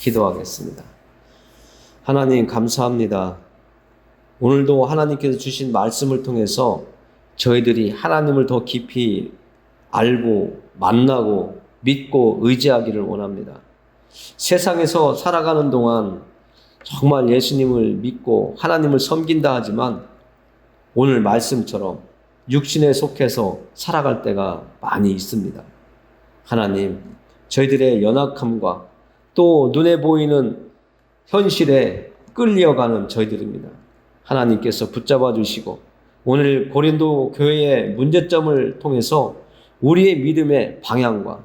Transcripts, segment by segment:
기도하겠습니다. 하나님 감사합니다. 오늘도 하나님께서 주신 말씀을 통해서 저희들이 하나님을 더 깊이 알고 만나고 믿고 의지하기를 원합니다. 세상에서 살아가는 동안 정말 예수님을 믿고 하나님을 섬긴다 하지만 오늘 말씀처럼 육신에 속해서 살아갈 때가 많이 있습니다. 하나님, 저희들의 연약함과 또 눈에 보이는 현실에 끌려가는 저희들입니다. 하나님께서 붙잡아 주시고 오늘 고린도 교회의 문제점을 통해서 우리의 믿음의 방향과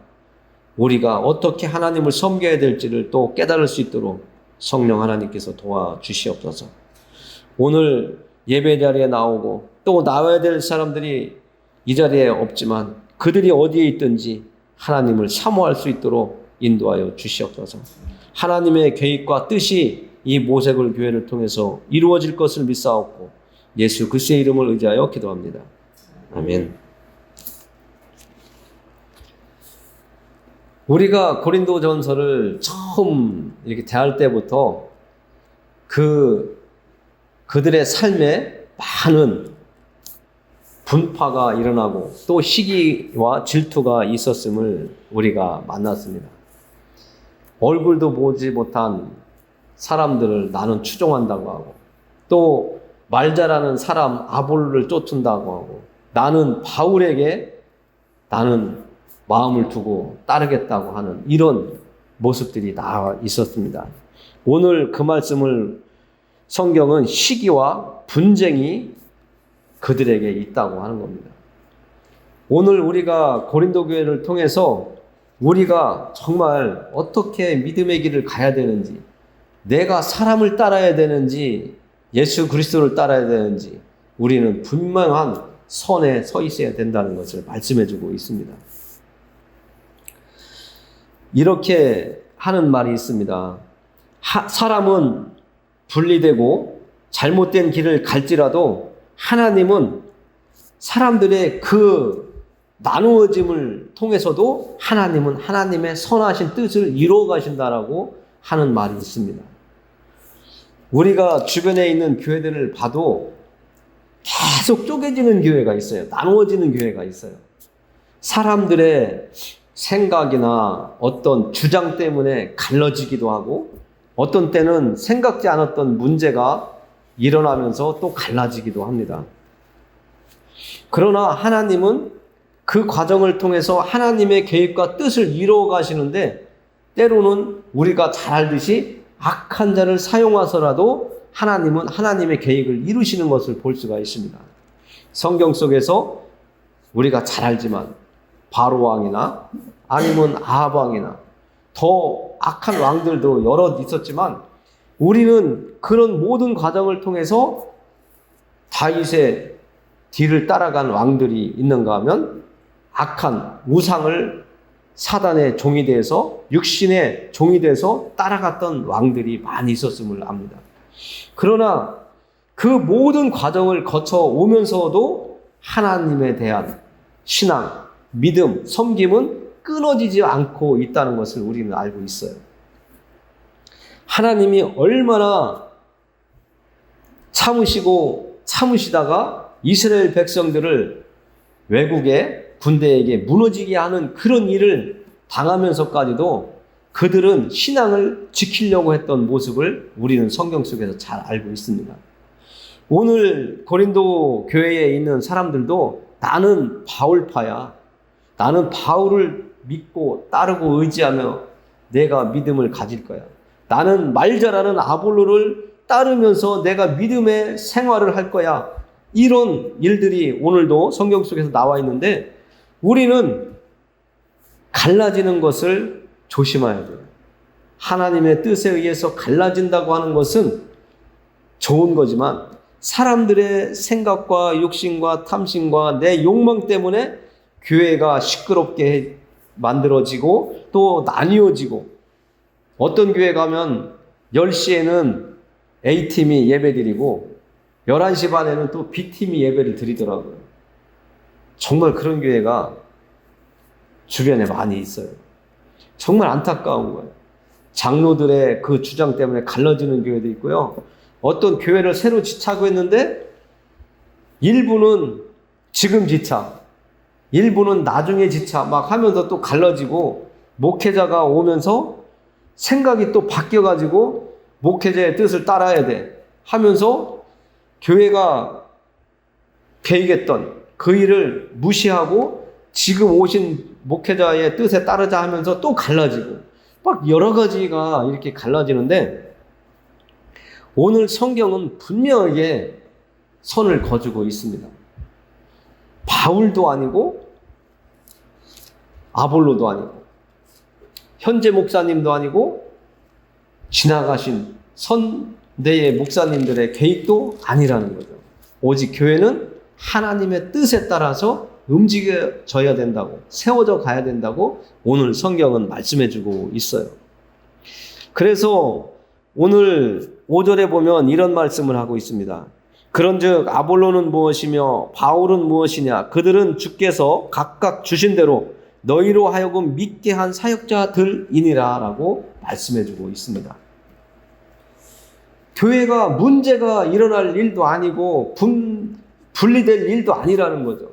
우리가 어떻게 하나님을 섬겨야 될지를 또 깨달을 수 있도록 성령 하나님께서 도와주시옵소서. 오늘 예배 자리에 나오고 또 나와야 될 사람들이 이 자리에 없지만 그들이 어디에 있든지 하나님을 사모할 수 있도록 인도하여 주시옵소서. 하나님의 계획과 뜻이 이 모세골 교회를 통해서 이루어질 것을 믿사옵고 예수 그리스도의 이름을 의지하여 기도합니다. 아멘. 우리가 고린도전서를 처음 이렇게 대할 때부터 그들의 삶에 많은 분파가 일어나고 또 시기와 질투가 있었음을 우리가 만났습니다. 얼굴도 보지 못한 사람들을 나는 추종한다고 하고 또 말 잘하는 사람 아볼로를 쫓는다고 하고 나는 바울에게 나는 마음을 두고 따르겠다고 하는 이런 모습들이 나와 있었습니다. 오늘 그 말씀을 성경은 시기와 분쟁이 그들에게 있다고 하는 겁니다. 오늘 우리가 고린도 교회를 통해서 우리가 정말 어떻게 믿음의 길을 가야 되는지, 내가 사람을 따라야 되는지 예수 그리스도를 따라야 되는지 우리는 분명한 선에 서 있어야 된다는 것을 말씀해주고 있습니다. 이렇게 하는 말이 있습니다. 사람은 분리되고 잘못된 길을 갈지라도 하나님은 사람들의 그 나누어짐을 통해서도 하나님은 하나님의 선하신 뜻을 이루어 가신다라고 하는 말이 있습니다. 우리가 주변에 있는 교회들을 봐도 계속 쪼개지는 교회가 있어요. 나누어지는 교회가 있어요. 사람들의 생각이나 어떤 주장 때문에 갈라지기도 하고 어떤 때는 생각지 않았던 문제가 일어나면서 또 갈라지기도 합니다. 그러나 하나님은 그 과정을 통해서 하나님의 계획과 뜻을 이루어 가시는데 때로는 우리가 잘 알듯이 악한 자를 사용하서라도 하나님은 하나님의 계획을 이루시는 것을 볼 수가 있습니다. 성경 속에서 우리가 잘 알지만 바로 왕이나 아니면 아합 왕이나 더 악한 왕들도 여러 있었지만 우리는 그런 모든 과정을 통해서 다윗의 뒤를 따라간 왕들이 있는가 하면 악한 우상을 사단의 종이 돼서 육신의 종이 돼서 따라갔던 왕들이 많이 있었음을 압니다. 그러나 그 모든 과정을 거쳐 오면서도 하나님에 대한 신앙, 믿음, 섬김은 끊어지지 않고 있다는 것을 우리는 알고 있어요. 하나님이 얼마나 참으시다가 이스라엘 백성들을 외국의 군대에게 무너지게 하는 그런 일을 당하면서까지도 그들은 신앙을 지키려고 했던 모습을 우리는 성경 속에서 잘 알고 있습니다. 오늘 고린도 교회에 있는 사람들도 나는 바울파야. 나는 바울을 믿고 따르고 의지하며 내가 믿음을 가질 거야. 나는 말 잘하는 아볼로를 따르면서 내가 믿음의 생활을 할 거야. 이런 일들이 오늘도 성경 속에서 나와 있는데 우리는 갈라지는 것을 조심해야 돼요. 하나님의 뜻에 의해서 갈라진다고 하는 것은 좋은 거지만 사람들의 생각과 욕심과 탐심과 내 욕망 때문에 교회가 시끄럽게 만들어지고 또 나뉘어지고 어떤 교회 가면 10시에는 A팀이 예배드리고 11시 반에는 또 B팀이 예배를 드리더라고요. 정말 그런 교회가 주변에 많이 있어요. 정말 안타까운 거예요. 장로들의 그 주장 때문에 갈라지는 교회도 있고요. 어떤 교회를 새로 지차고 했는데 일부는 지금 지차, 일부는 나중에 지차 막 하면서 또 갈라지고, 목회자가 오면서 생각이 또 바뀌어가지고 목회자의 뜻을 따라야 돼 하면서 교회가 계획했던 그 일을 무시하고 지금 오신 목회자의 뜻에 따르자 하면서 또 갈라지고, 막 여러 가지가 이렇게 갈라지는데, 오늘 성경은 분명하게 선을 거두고 있습니다. 바울도 아니고 아볼로도 아니고 현재 목사님도 아니고 지나가신 선대의 목사님들의 계획도 아니라는 거죠. 오직 교회는 하나님의 뜻에 따라서 움직여져야 된다고, 세워져 가야 된다고 오늘 성경은 말씀해주고 있어요. 그래서 오늘 5절에 보면 이런 말씀을 하고 있습니다. 그런즉 아볼로는 무엇이며 바울은 무엇이냐? 그들은 주께서 각각 주신 대로 너희로 하여금 믿게 한 사역자들이니라 라고 말씀해주고 있습니다. 교회가 문제가 일어날 일도 아니고 분리될 일도 아니라는 거죠.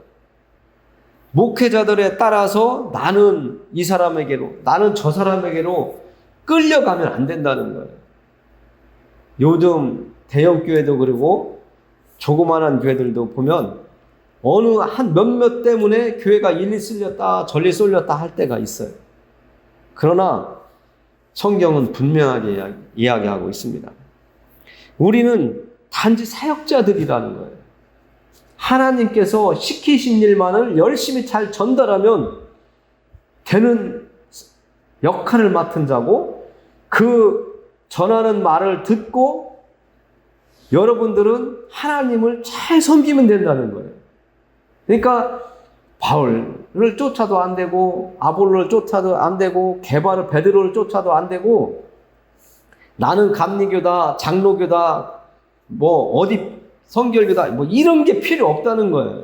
목회자들에 따라서 나는 이 사람에게로, 나는 저 사람에게로 끌려가면 안 된다는 거예요. 요즘 대형교회도 그러고 조그마한 교회들도 보면 어느 한 몇몇 때문에 교회가 일리 쏠렸다 저리 쏠렸다 할 때가 있어요. 그러나 성경은 분명하게 이야기하고 있습니다. 우리는 단지 사역자들이라는 거예요. 하나님께서 시키신 일만을 열심히 잘 전달하면 되는 역할을 맡은 자고, 그 전하는 말을 듣고 여러분들은 하나님을 잘 섬기면 된다는 거예요. 그러니까 바울을 쫓아도 안 되고, 아볼로를 쫓아도 안 되고, 베드로를 쫓아도 안 되고, 나는 감리교다, 장로교다, 어디 성결교다, 이런 게 필요 없다는 거예요.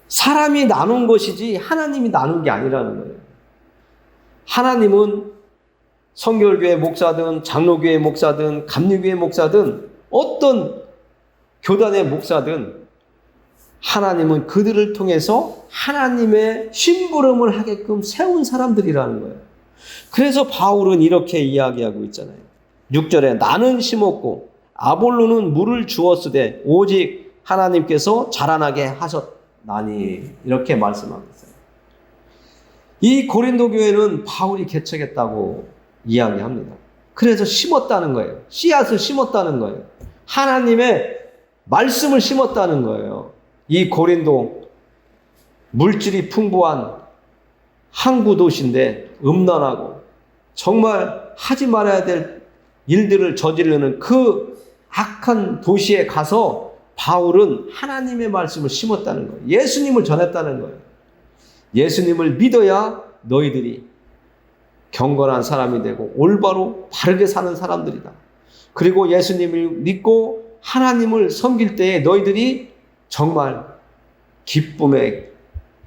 사람이 나눈 것이지 하나님이 나눈 게 아니라는 거예요. 하나님은 성결교회 목사든 장로교회 목사든 감리교회 목사든 어떤 교단의 목사든 하나님은 그들을 통해서 하나님의 심부름을 하게끔 세운 사람들이라는 거예요. 그래서 바울은 이렇게 이야기하고 있잖아요. 6절에 나는 심었고 아볼로는 물을 주었으되 오직 하나님께서 자라나게 하셨나니, 이렇게 말씀하고 있어요. 이 고린도 교회는 바울이 개척했다고 이야기합니다. 그래서 심었다는 거예요. 씨앗을 심었다는 거예요. 하나님의 말씀을 심었다는 거예요. 이 고린도 물질이 풍부한 항구 도시인데 음란하고 정말 하지 말아야 될 일들을 저지르는 그 악한 도시에 가서 바울은 하나님의 말씀을 심었다는 거예요. 예수님을 전했다는 거예요. 예수님을 믿어야 너희들이 경건한 사람이 되고 올바로 바르게 사는 사람들이다. 그리고 예수님을 믿고 하나님을 섬길 때에 너희들이 정말 기쁨의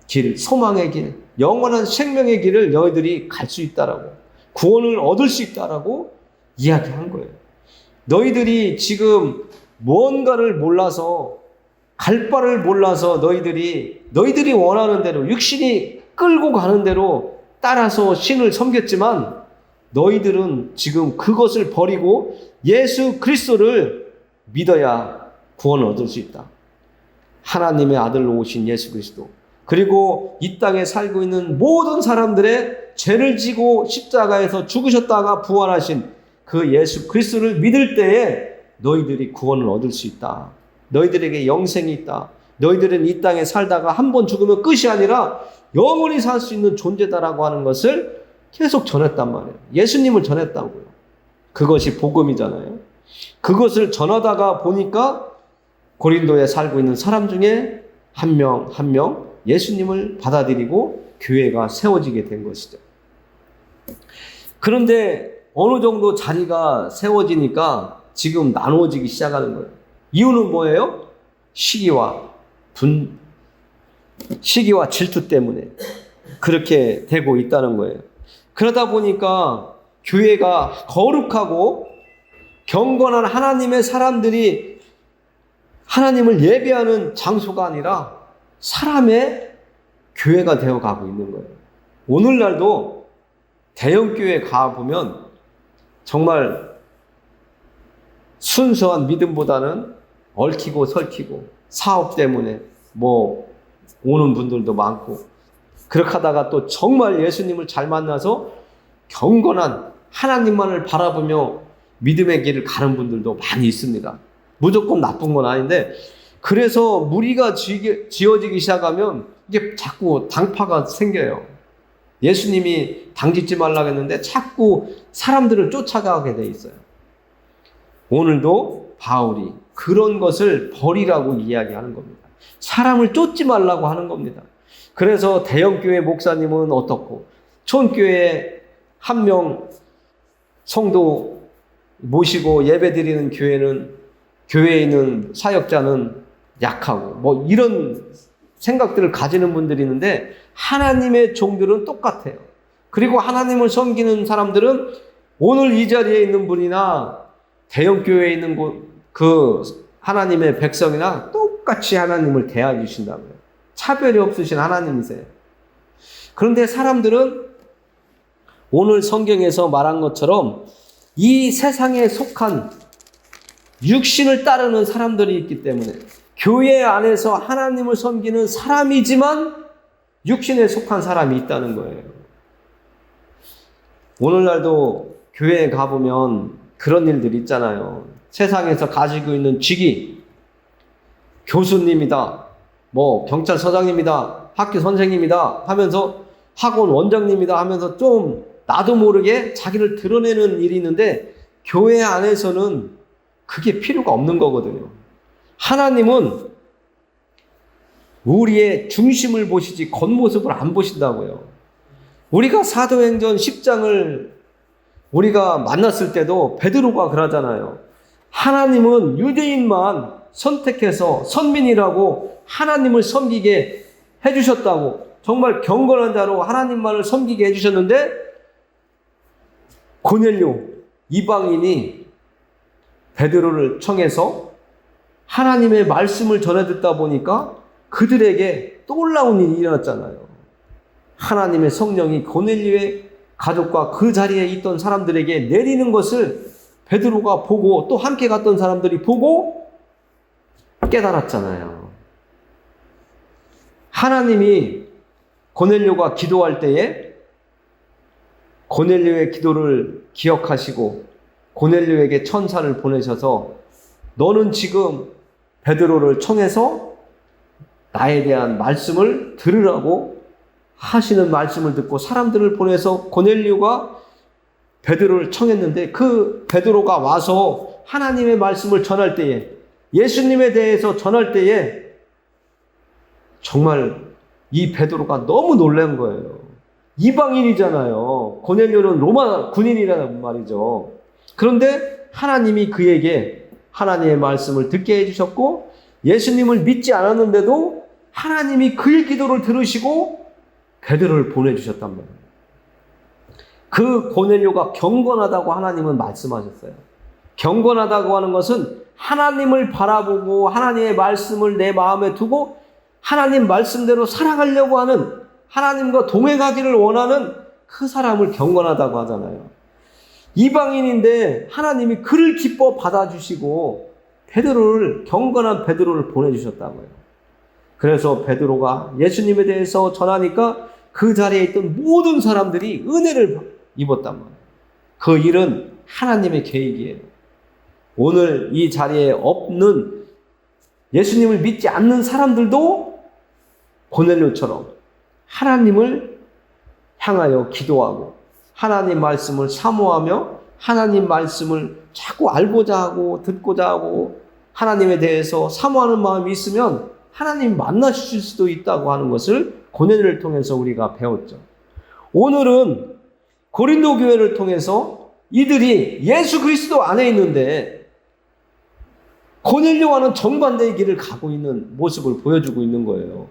길, 소망의 길, 영원한 생명의 길을 너희들이 갈 수 있다라고, 구원을 얻을 수 있다라고 이야기한 거예요. 너희들이 지금 무언가를 몰라서, 갈 바를 몰라서 너희들이 원하는 대로, 육신이 끌고 가는 대로 따라서 신을 섬겼지만, 너희들은 지금 그것을 버리고 예수 그리스도를 믿어야 구원을 얻을 수 있다. 하나님의 아들로 오신 예수 그리스도, 그리고 이 땅에 살고 있는 모든 사람들의 죄를 지고 십자가에서 죽으셨다가 부활하신 그 예수 그리스도를 믿을 때에 너희들이 구원을 얻을 수 있다. 너희들에게 영생이 있다. 너희들은 이 땅에 살다가 한 번 죽으면 끝이 아니라 영원히 살 수 있는 존재다라고 하는 것을 계속 전했단 말이에요. 예수님을 전했다고요. 그것이 복음이잖아요. 그것을 전하다가 보니까 고린도에 살고 있는 사람 중에 한 명 한 명 예수님을 받아들이고 교회가 세워지게 된 것이죠. 그런데 어느 정도 자리가 세워지니까 지금 나누어지기 시작하는 거예요. 이유는 뭐예요? 시기와 질투 때문에 그렇게 되고 있다는 거예요. 그러다 보니까 교회가 거룩하고 경건한 하나님의 사람들이 하나님을 예배하는 장소가 아니라 사람의 교회가 되어 가고 있는 거예요. 오늘날도 대형교회 가보면 정말 순수한 믿음보다는 얽히고 설키고 사업 때문에 오는 분들도 많고, 그렇게 하다가 또 정말 예수님을 잘 만나서 경건한 하나님만을 바라보며 믿음의 길을 가는 분들도 많이 있습니다. 무조건 나쁜 건 아닌데, 그래서 무리가 지어지기 시작하면 이게 자꾸 당파가 생겨요. 예수님이 당짓지 말라고 했는데 자꾸 사람들을 쫓아가게 돼 있어요. 오늘도 바울이 그런 것을 버리라고 이야기하는 겁니다. 사람을 쫓지 말라고 하는 겁니다. 그래서 대형교회 목사님은 어떻고, 촌교회 한 명 성도 모시고 예배드리는 교회에 있는 사역자는 약하고 이런 생각들을 가지는 분들이 있는데, 하나님의 종들은 똑같아요. 그리고 하나님을 섬기는 사람들은 오늘 이 자리에 있는 분이나 대형교회에 있는 그 하나님의 백성이나 똑같이 하나님을 대하여 주신다고요. 차별이 없으신 하나님이세요. 그런데 사람들은 오늘 성경에서 말한 것처럼 이 세상에 속한 육신을 따르는 사람들이 있기 때문에, 교회 안에서 하나님을 섬기는 사람이지만 육신에 속한 사람이 있다는 거예요. 오늘날도 교회에 가보면 그런 일들이 있잖아요. 세상에서 가지고 있는 직위, 교수님이다, 경찰서장님이다, 학교 선생님이다 하면서, 학원 원장님이다 하면서 좀 나도 모르게 자기를 드러내는 일이 있는데, 교회 안에서는 그게 필요가 없는 거거든요. 하나님은 우리의 중심을 보시지 겉모습을 안 보신다고요. 우리가 사도행전 10장을 우리가 만났을 때도 베드로가 그러잖아요. 하나님은 유대인만 선택해서 선민이라고 하나님을 섬기게 해주셨다고, 정말 경건한 자로 하나님만을 섬기게 해주셨는데, 고넬료 이방인이 베드로를 청해서 하나님의 말씀을 전해 듣다 보니까 그들에게 놀라운 일이 일어났잖아요. 하나님의 성령이 고넬료의 가족과 그 자리에 있던 사람들에게 내리는 것을 베드로가 보고, 또 함께 갔던 사람들이 보고 깨달았잖아요. 하나님이 고넬료가 기도할 때에 고넬료의 기도를 기억하시고 고넬료에게 천사를 보내셔서, 너는 지금 베드로를 청해서 나에 대한 말씀을 들으라고 하시는 말씀을 듣고 사람들을 보내서 고넬료가 베드로를 청했는데, 그 베드로가 와서 하나님의 말씀을 전할 때에, 예수님에 대해서 전할 때에 정말 이 베드로가 너무 놀란 거예요. 이방인이잖아요. 고넬료는 로마 군인이라는 말이죠. 그런데 하나님이 그에게 하나님의 말씀을 듣게 해주셨고, 예수님을 믿지 않았는데도 하나님이 그의 기도를 들으시고 베드로를 보내주셨단 말이에요. 그 고넬료가 경건하다고 하나님은 말씀하셨어요. 경건하다고 하는 것은 하나님을 바라보고 하나님의 말씀을 내 마음에 두고 하나님 말씀대로 살아가려고 하는, 하나님과 동행하기를 원하는 그 사람을 경건하다고 하잖아요. 이방인인데 하나님이 그를 기뻐 받아주시고 경건한 베드로를 보내주셨다고요. 그래서 베드로가 예수님에 대해서 전하니까 그 자리에 있던 모든 사람들이 은혜를 입었단 말이에요. 그 일은 하나님의 계획이에요. 오늘 이 자리에 없는 예수님을 믿지 않는 사람들도 고넬료처럼 하나님을 향하여 기도하고 하나님 말씀을 사모하며 하나님 말씀을 자꾸 알고자 하고 듣고자 하고 하나님에 대해서 사모하는 마음이 있으면 하나님 만나주실 수도 있다고 하는 것을 고넬료를 통해서 우리가 배웠죠. 오늘은 고린도 교회를 통해서 이들이 예수 그리스도 안에 있는데 고넬료와는 정반대의 길을 가고 있는 모습을 보여주고 있는 거예요.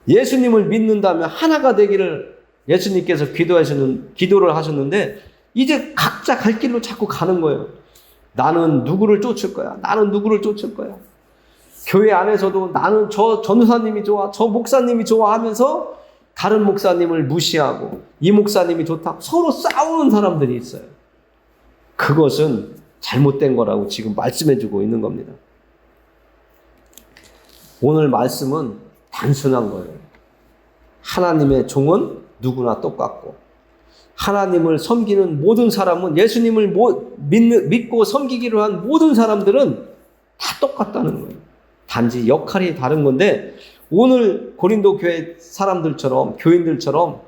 예수님을 믿는다면 하나가 되기를 예수님께서 기도를 하셨는데, 이제 각자 갈 길로 자꾸 가는 거예요. 나는 누구를 쫓을 거야. 나는 누구를 쫓을 거야. 교회 안에서도 나는 저 전도사님이 좋아, 저 목사님이 좋아 하면서 다른 목사님을 무시하고 이 목사님이 좋다. 서로 싸우는 사람들이 있어요. 그것은 잘못된 거라고 지금 말씀해주고 있는 겁니다. 오늘 말씀은 단순한 거예요. 하나님의 종은 누구나 똑같고 하나님을 섬기는 모든 사람은 예수님을 믿고 섬기기로 한 모든 사람들은 다 똑같다는 거예요. 단지 역할이 다른 건데 오늘 고린도 교회 사람들처럼 교인들처럼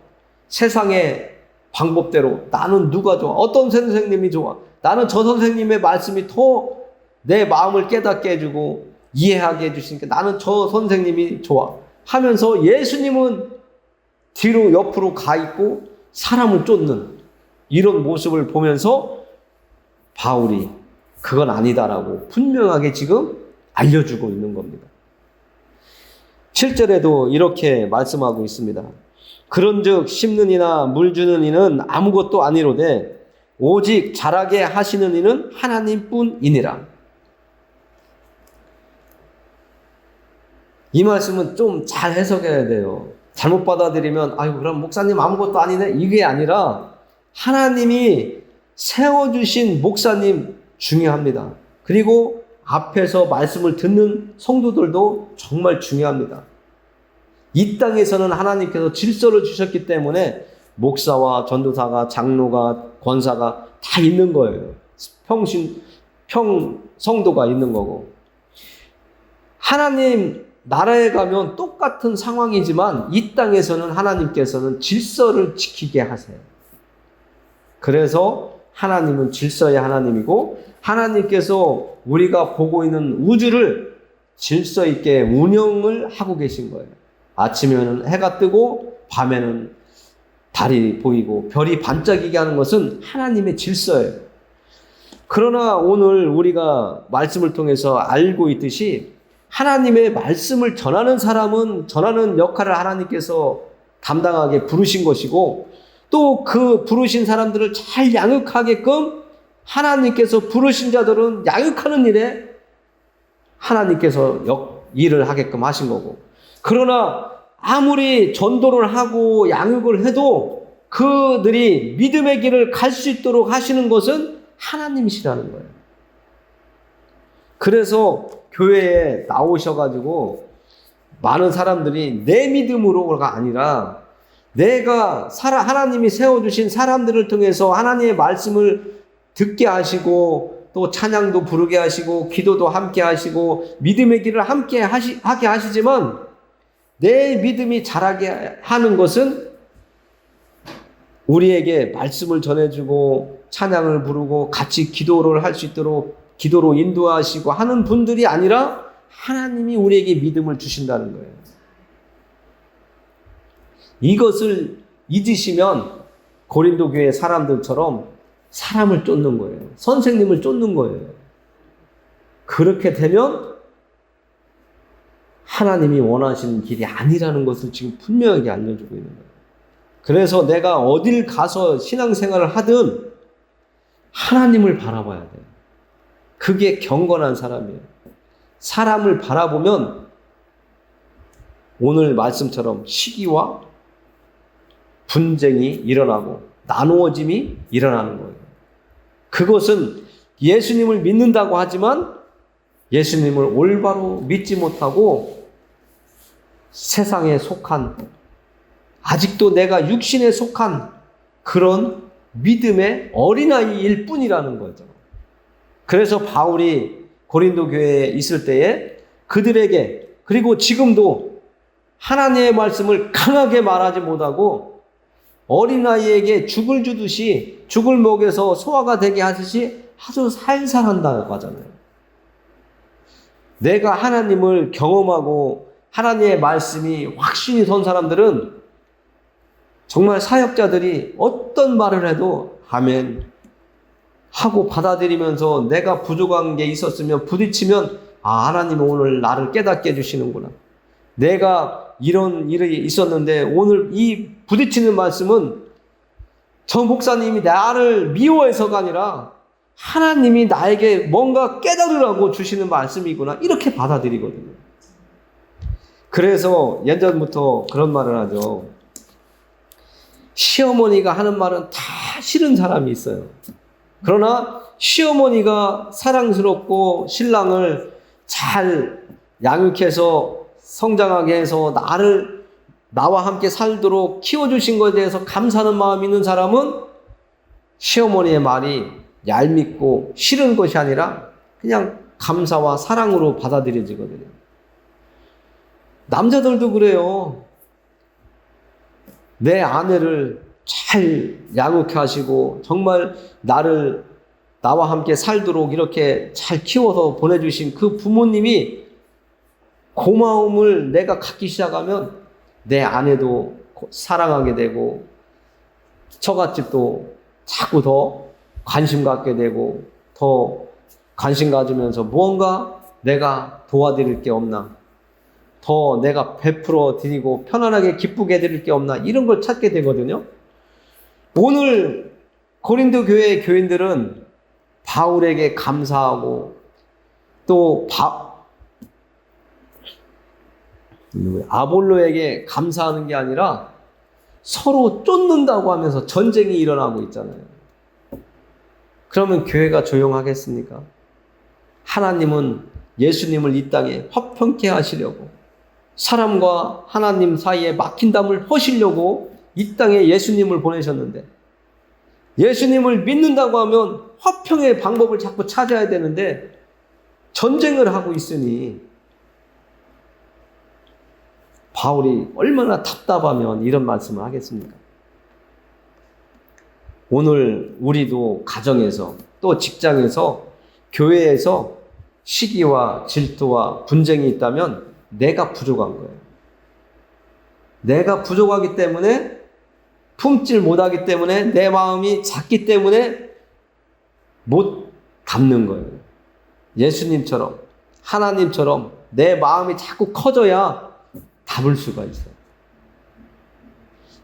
세상의 방법대로 나는 누가 좋아? 어떤 선생님이 좋아? 나는 저 선생님의 말씀이 더 내 마음을 깨닫게 해주고 이해하게 해주시니까 나는 저 선생님이 좋아 하면서 예수님은 뒤로 옆으로 가 있고 사람을 쫓는 이런 모습을 보면서 바울이 그건 아니다라고 분명하게 지금 알려주고 있는 겁니다. 7절에도 이렇게 말씀하고 있습니다. 그런즉 심는 이나 물 주는 이는 아무것도 아니로되 오직 자라게 하시는 이는 하나님뿐이니라. 이 말씀은 좀 잘 해석해야 돼요. 잘못 받아들이면 아이고 그럼 목사님 아무것도 아니네 이게 아니라 하나님이 세워주신 목사님 중요합니다. 그리고 앞에서 말씀을 듣는 성도들도 정말 중요합니다. 이 땅에서는 하나님께서 질서를 주셨기 때문에 목사와 전도사가 장로가 권사가 다 있는 거예요. 성도가 있는 거고 하나님 나라에 가면 똑같은 상황이지만 이 땅에서는 하나님께서는 질서를 지키게 하세요. 그래서 하나님은 질서의 하나님이고 하나님께서 우리가 보고 있는 우주를 질서 있게 운영을 하고 계신 거예요. 아침에는 해가 뜨고 밤에는 달이 보이고 별이 반짝이게 하는 것은 하나님의 질서예요. 그러나 오늘 우리가 말씀을 통해서 알고 있듯이 하나님의 말씀을 전하는 사람은 전하는 역할을 하나님께서 담당하게 부르신 것이고 또 그 부르신 사람들을 잘 양육하게끔 하나님께서 부르신 자들은 양육하는 일에 하나님께서 일을 하게끔 하신 거고 그러나 아무리 전도를 하고 양육을 해도 그들이 믿음의 길을 갈 수 있도록 하시는 것은 하나님이시라는 거예요. 그래서 교회에 나오셔가지고 많은 사람들이 내 믿음으로가 아니라 내가 하나님이 세워주신 사람들을 통해서 하나님의 말씀을 듣게 하시고 또 찬양도 부르게 하시고 기도도 함께 하시고 믿음의 길을 함께 하게 하시지만 내 믿음이 자라게 하는 것은 우리에게 말씀을 전해주고 찬양을 부르고 같이 기도를 할 수 있도록 기도로 인도하시고 하는 분들이 아니라 하나님이 우리에게 믿음을 주신다는 거예요. 이것을 잊으시면 고린도 교회 사람들처럼 사람을 쫓는 거예요. 선생님을 쫓는 거예요. 그렇게 되면 하나님이 원하시는 길이 아니라는 것을 지금 분명하게 알려주고 있는 거예요. 그래서 내가 어딜 가서 신앙생활을 하든 하나님을 바라봐야 돼요. 그게 경건한 사람이에요. 사람을 바라보면 오늘 말씀처럼 시기와 분쟁이 일어나고 나누어짐이 일어나는 거예요. 그것은 예수님을 믿는다고 하지만 예수님을 올바로 믿지 못하고 세상에 속한 아직도 내가 육신에 속한 그런 믿음의 어린아이일 뿐이라는 거죠. 그래서 바울이 고린도 교회에 있을 때에 그들에게 그리고 지금도 하나님의 말씀을 강하게 말하지 못하고 어린아이에게 죽을 주듯이 죽을 먹여서 소화가 되게 하듯이 아주 살살 한다고 하잖아요. 내가 하나님을 경험하고 하나님의 말씀이 확신이 선 사람들은 정말 사역자들이 어떤 말을 해도 아멘 하고 받아들이면서 내가 부족한 게 있었으면 부딪히면 하나님은 오늘 나를 깨닫게 해주시는구나. 내가 이런 일이 있었는데 오늘 이 부딪히는 말씀은 저 목사님이 나를 미워해서가 아니라 하나님이 나에게 뭔가 깨달으라고 주시는 말씀이구나, 이렇게 받아들이거든요. 그래서 예전부터 그런 말을 하죠. 시어머니가 하는 말은 다 싫은 사람이 있어요. 그러나 시어머니가 사랑스럽고 신랑을 잘 양육해서 성장하게 해서 나와 함께 살도록 키워주신 것에 대해서 감사하는 마음이 있는 사람은 시어머니의 말이 얄밉고 싫은 것이 아니라 그냥 감사와 사랑으로 받아들여지거든요. 남자들도 그래요. 내 아내를 잘 양육해 하시고 정말 나와 함께 살도록 이렇게 잘 키워서 보내주신 그 부모님이 고마움을 내가 갖기 시작하면 내 아내도 사랑하게 되고 처갓집 또 자꾸 더 관심 갖게 되고 더 관심 가지면서 무언가 내가 도와드릴 게 없나, 더 내가 베풀어 드리고 편안하게 기쁘게 해드릴 게 없나, 이런 걸 찾게 되거든요. 오늘 고린도 교회의 교인들은 바울에게 감사하고 또 아볼로에게 감사하는 게 아니라 서로 쫓는다고 하면서 전쟁이 일어나고 있잖아요. 그러면 교회가 조용하겠습니까? 하나님은 예수님을 이 땅에 화평케 하시려고, 사람과 하나님 사이에 막힌 담을 허시려고 이 땅에 예수님을 보내셨는데, 예수님을 믿는다고 하면 화평의 방법을 자꾸 찾아야 되는데 전쟁을 하고 있으니 바울이 얼마나 답답하면 이런 말씀을 하겠습니까? 오늘 우리도 가정에서 또 직장에서 교회에서 시기와 질투와 분쟁이 있다면 내가 부족한 거예요. 내가 부족하기 때문에, 품질 못하기 때문에, 내 마음이 작기 때문에 못 담는 거예요. 예수님처럼, 하나님처럼 내 마음이 자꾸 커져야 담을 수가 있어요.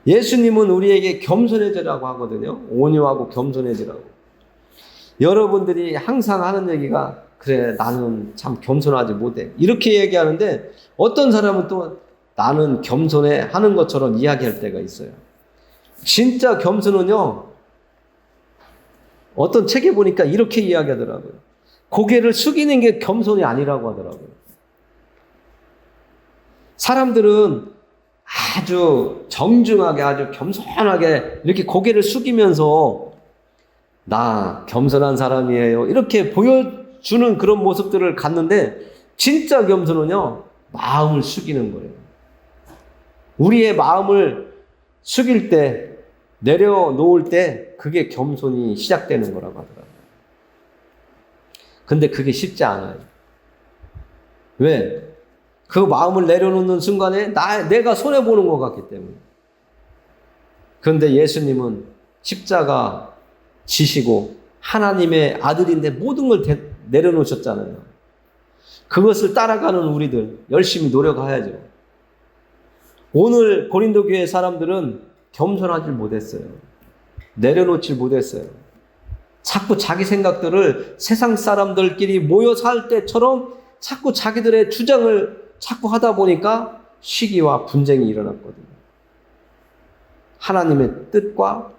예수님은 우리에게 겸손해지라고 하거든요. 온유하고 겸손해지라고. 여러분들이 항상 하는 얘기가, 그래, 나는 참 겸손하지 못해, 이렇게 얘기하는데 어떤 사람은 또 나는 겸손해 하는 것처럼 이야기할 때가 있어요. 진짜 겸손은요, 어떤 책에 보니까 이렇게 이야기하더라고요. 고개를 숙이는 게 겸손이 아니라고 하더라고요. 사람들은 아주 정중하게, 아주 겸손하게 이렇게 고개를 숙이면서 나 겸손한 사람이에요, 이렇게 보여주는 그런 모습들을 갖는데, 진짜 겸손은요, 마음을 숙이는 거예요. 우리의 마음을 숙일 때, 내려놓을 때 그게 겸손이 시작되는 거라고 하더라고요. 근데 그게 쉽지 않아요. 왜? 그 마음을 내려놓는 순간에 내가 손해보는 것 같기 때문에. 그런데 예수님은 십자가 지시고 하나님의 아들인데 모든 걸 내려놓으셨잖아요. 그것을 따라가는 우리들 열심히 노력해야죠. 오늘 고린도 교회 사람들은 겸손하지 못했어요. 내려놓지 못했어요. 자꾸 자기 생각들을 세상 사람들끼리 모여 살 때처럼 자꾸 자기들의 주장을 자꾸 하다 보니까 시기와 분쟁이 일어났거든요. 하나님의 뜻과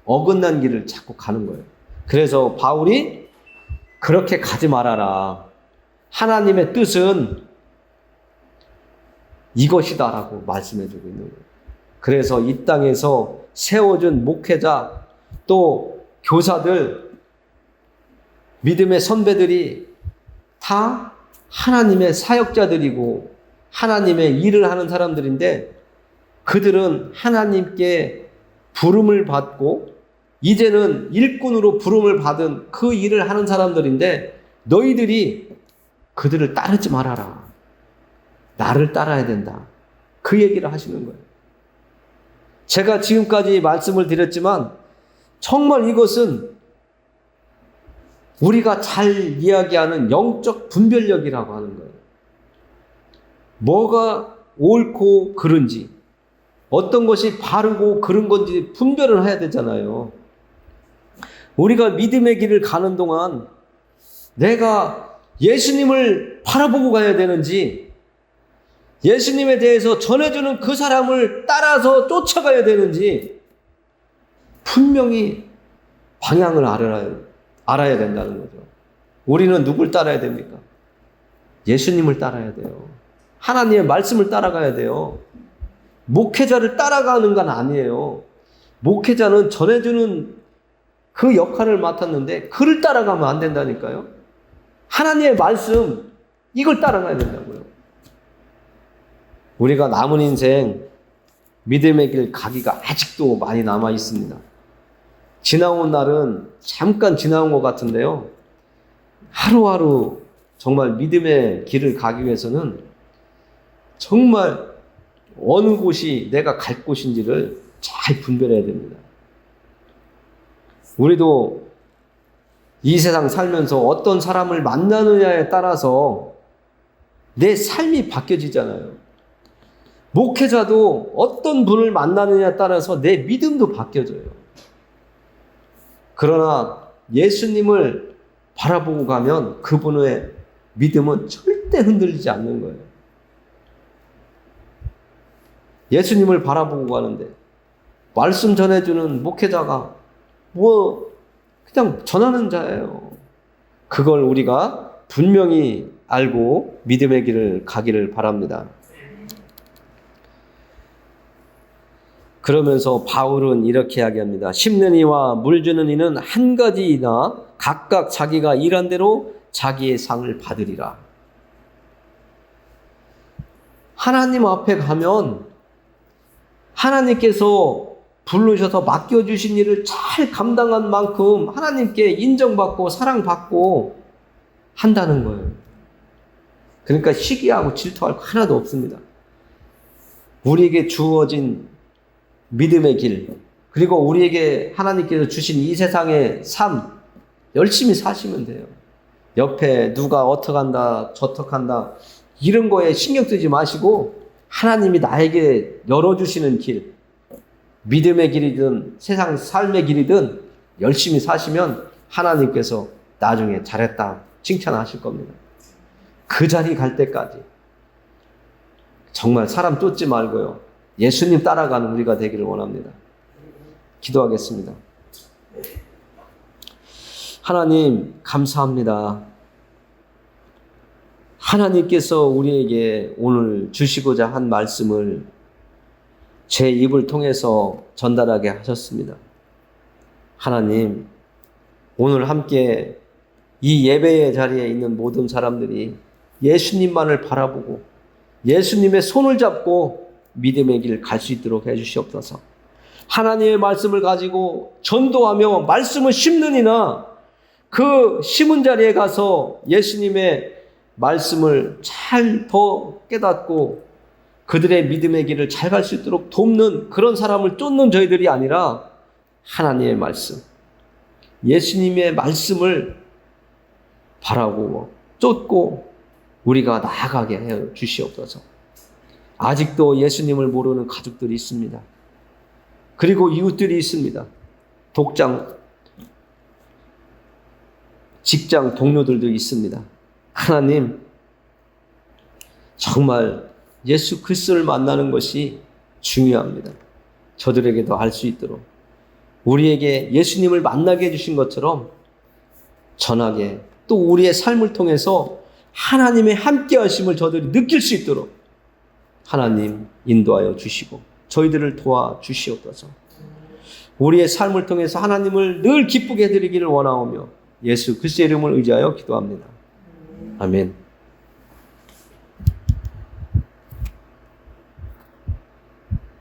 어긋난 길을 자꾸 가는 거예요. 그래서 바울이 그렇게 가지 말아라, 하나님의 뜻은 이것이다라고 말씀해주고 있는 거예요. 그래서 이 땅에서 세워준 목회자, 또 교사들, 믿음의 선배들이 다 하나님의 사역자들이고 하나님의 일을 하는 사람들인데, 그들은 하나님께 부름을 받고 이제는 일꾼으로 부름을 받은 그 일을 하는 사람들인데, 너희들이 그들을 따르지 말아라, 나를 따라야 된다, 그 얘기를 하시는 거예요. 제가 지금까지 말씀을 드렸지만 정말 이것은 우리가 잘 이야기하는 영적 분별력이라고 하는 거예요. 뭐가 옳고 그른지, 어떤 것이 바르고 그런 건지 분별을 해야 되잖아요. 우리가 믿음의 길을 가는 동안 내가 예수님을 바라보고 가야 되는지, 예수님에 대해서 전해주는 그 사람을 따라서 쫓아가야 되는지 분명히 방향을 알아야 된다는 거죠. 우리는 누굴 따라야 됩니까? 예수님을 따라야 돼요. 하나님의 말씀을 따라가야 돼요. 목회자를 따라가는 건 아니에요. 목회자는 전해주는 그 역할을 맡았는데 그를 따라가면 안 된다니까요. 하나님의 말씀, 이걸 따라가야 된다고요. 우리가 남은 인생 믿음의 길 가기가 아직도 많이 남아 있습니다. 지나온 날은 잠깐 지나온 것 같은데요. 하루하루 정말 믿음의 길을 가기 위해서는 정말 어느 곳이 내가 갈 곳인지를 잘 분별해야 됩니다. 우리도 이 세상 살면서 어떤 사람을 만나느냐에 따라서 내 삶이 바뀌어지잖아요. 목회자도 어떤 분을 만나느냐에 따라서 내 믿음도 바뀌어져요. 그러나 예수님을 바라보고 가면 그분의 믿음은 절대 흔들리지 않는 거예요. 예수님을 바라보고 가는데 말씀 전해주는 목회자가 그냥 전하는 자예요. 그걸 우리가 분명히 알고 믿음의 길을 가기를 바랍니다. 그러면서 바울은 이렇게 이야기합니다. 심는 이와 물 주는 이는 한 가지이나 각각 자기가 일한 대로 자기의 상을 받으리라. 하나님 앞에 가면 하나님께서 부르셔서 맡겨주신 일을 잘 감당한 만큼 하나님께 인정받고 사랑받고 한다는 거예요. 그러니까 시기하고 질투할 거 하나도 없습니다. 우리에게 주어진 믿음의 길, 그리고 우리에게 하나님께서 주신 이 세상의 삶 열심히 사시면 돼요. 옆에 누가 어떡한다 저떡한다 이런 거에 신경 쓰지 마시고 하나님이 나에게 열어주시는 길, 믿음의 길이든 세상 삶의 길이든 열심히 사시면 하나님께서 나중에 잘했다 칭찬하실 겁니다. 그 자리 갈 때까지 정말 사람 쫓지 말고요. 예수님 따라가는 우리가 되기를 원합니다. 기도하겠습니다. 하나님 감사합니다. 하나님께서 우리에게 오늘 주시고자 한 말씀을 제 입을 통해서 전달하게 하셨습니다. 하나님, 오늘 함께 이 예배의 자리에 있는 모든 사람들이 예수님만을 바라보고 예수님의 손을 잡고 믿음의 길 갈 수 있도록 해주시옵소서. 하나님의 말씀을 가지고 전도하며 말씀을 심는이나 그 심은 자리에 가서 예수님의 말씀을 잘 더 깨닫고 그들의 믿음의 길을 잘 갈 수 있도록 돕는 그런 사람을 쫓는 저희들이 아니라 하나님의 말씀, 예수님의 말씀을 바라고 쫓고 우리가 나아가게 해 주시옵소서. 아직도 예수님을 모르는 가족들이 있습니다. 그리고 이웃들이 있습니다. 독장, 직장 동료들도 있습니다. 하나님, 정말 예수 그리스도를 만나는 것이 중요합니다. 저들에게도 알 수 있도록 우리에게 예수님을 만나게 해주신 것처럼 전하게, 또 우리의 삶을 통해서 하나님의 함께 하심을 저들이 느낄 수 있도록 하나님 인도하여 주시고 저희들을 도와주시옵소서. 우리의 삶을 통해서 하나님을 늘 기쁘게 해드리기를 원하오며 예수 그리스도의 이름을 의지하여 기도합니다. 아멘.